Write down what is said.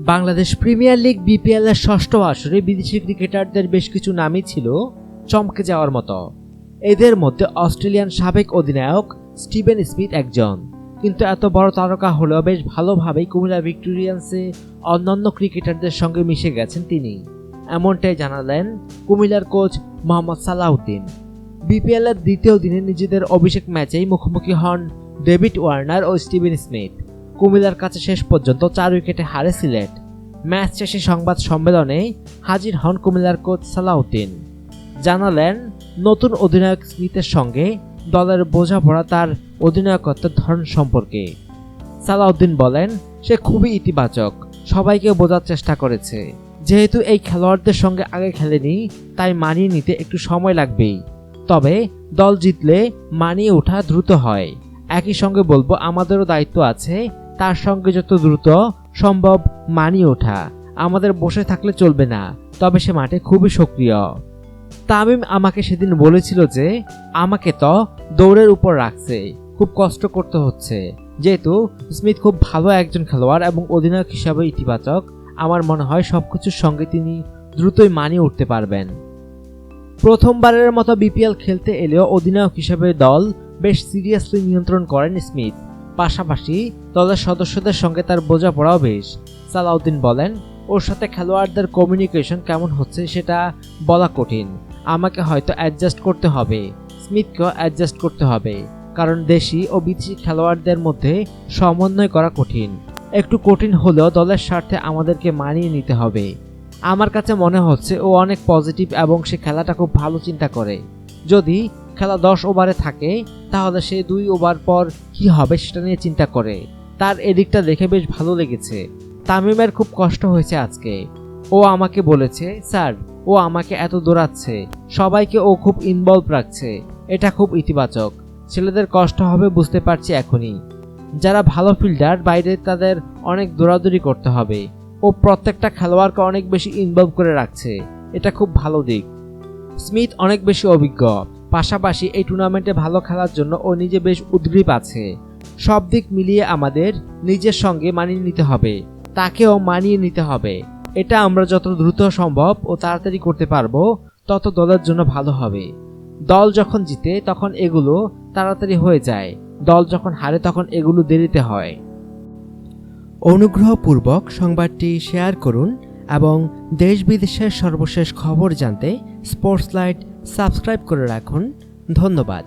Bangladesh premier league BPL এর ষষ্ঠ আসরে বিদেশি ক্রিকেটারদের বেশ কিছু নামই ছিল চমকে যাওয়ার মতো। এদের মধ্যে অস্ট্রেলিয়ান সাবেক অধিনায়ক স্টিভেন স্মিথ একজন। কিন্তু এত বড় তারকা হলেও বেশ ভালোভাবেই কুমিল্লা ভিক্টোরিয়ান্সে অন্যান্য ক্রিকেটারদের সঙ্গে মিশে গেছেন তিনি, এমনটাই জানালেন কুমিল্লার কোচ মোহাম্মদ সালাউদ্দিন। বিপিএল এর দ্বিতীয় দিনে নিজেদের অভিষেক ম্যাচেই মুখোমুখি হন ডেভিড ওয়ার্নার ও স্টিভেন স্মিথ। কুমিল্লার কাছে শেষ পর্যন্ত 4 উইকেটে হারে সিলেট। ম্যাচ শেষে সংবাদ সম্মেলনে হাজির হন কুমিল্লার কোচ সালাউদ্দিন। জানালেন নতুন অধিনায়ক স্মিথের সঙ্গে দলের বোঝাপড়া তার অধিনায়কত্বের ধরন সম্পর্কে। সালাউদ্দিন বলেন, সে খুবই ইতিবাচক, সবাইকে বোঝার চেষ্টা করেছে। যেহেতু এই খেলোয়াড়দের সঙ্গে আগে খেলেনি, তাই মানিয়ে নিতে একটু সময় লাগবেই। তবে দল জিতলে মানিয়ে ওঠা দ্রুত হয়। একই সঙ্গে বলবো, আমাদেরও দায়িত্ব আছে তার সঙ্গে যত দ্রুত সম্ভব মানিয়ে ওঠা। আমাদের বসে থাকলে চলবে না। তবে সে মাঠে খুবই সক্রিয়। তামিম আমাকে সেদিন বলেছিল যে আমাকে তো দৌড়ের উপর রাখছে, খুব কষ্ট করতে হচ্ছে। যেহেতু স্মিথ খুব ভালো একজন খেলোয়াড় এবং অধিনায়ক হিসাবে ইতিবাচক, আমার মনে হয় সবকিছুর সঙ্গে তিনি দ্রুতই মানিয়ে উঠতে পারবেন। প্রথমবারের মতো বিপিএল খেলতে এলেও অধিনায়ক হিসেবে দল বেশ সিরিয়াসলি নিয়ন্ত্রণ করেন স্মিথ। পাশাপাশি দলের সদস্যদের সঙ্গে তার বোঝাপড়াও বেশ। সালাউদ্দিন বলেন, ওর সাথে খেলোয়াড়দের কমিউনিকেশন কেমন হচ্ছে সেটা বলা কঠিন। আমাকে হয়তো অ্যাডজাস্ট করতে হবে, স্মিথকেও অ্যাডজাস্ট করতে হবে, কারণ দেশি ও বিদেশি খেলোয়াড়দের মধ্যে সমন্বয় করা কঠিন। একটু কঠিন হলেও দলের স্বার্থে আমাদেরকে মানিয়ে নিতে হবে। আমার কাছে মনে হচ্ছে ও অনেক পজিটিভ এবং সে খেলাটা খুব ভালো চিন্তা করে। যদি খেলা 10 ওভারে থাকে তাহলে সে 2 ওভার পর কি হবে সেটা নিয়ে চিন্তা করে। তার এদিকটা দেখে বেশ ভালো লেগেছে। তামিমের খুব কষ্ট হয়েছে আজকে। ও আমাকে বলেছে, স্যার ও আমাকে এত দৌড়াচ্ছে, সবাইকে ও খুব ইনভলভ রাখছে, এটা খুব ইতিবাচক। ছেলেদের কষ্ট হবে বুঝতে পারছি এখনই। যারা ভালো ফিল্ডার বাইরে তাদের অনেক দৌড়াদৌড়ি করতে হবে। ও প্রত্যেকটা খেলোয়াড়কে অনেক বেশি ইনভলভ করে রাখছে, এটা খুব ভালো দিক। স্মিথ অনেক বেশি অভিজ্ঞ, পাশাপাশি এই টুর্নামেন্টে ভালো খেলার জন্য ও নিজে বেশ উদ্গ্রীব আছে। সব দিক মিলিয়ে আমাদের নিজের সঙ্গে মানিয়ে নিতে হবে, তাকেও মানিয়ে নিতে হবে। এটা আমরা যত দ্রুত সম্ভব ও তাড়াতাড়ি করতে পারবো তত দলের জন্য ভালো হবে। দল যখন জিতে তখন এগুলো তাড়াতাড়ি হয়ে যায়, দল যখন হারে তখন এগুলো দেরিতে হয়। অনুগ্রহপূর্বক সংবাদটি শেয়ার করুন এবং দেশ বিদেশের সর্বশেষ খবর জানতে স্পোর্টস লাইট সাবস্ক্রাইব করে রাখুন। ধন্যবাদ।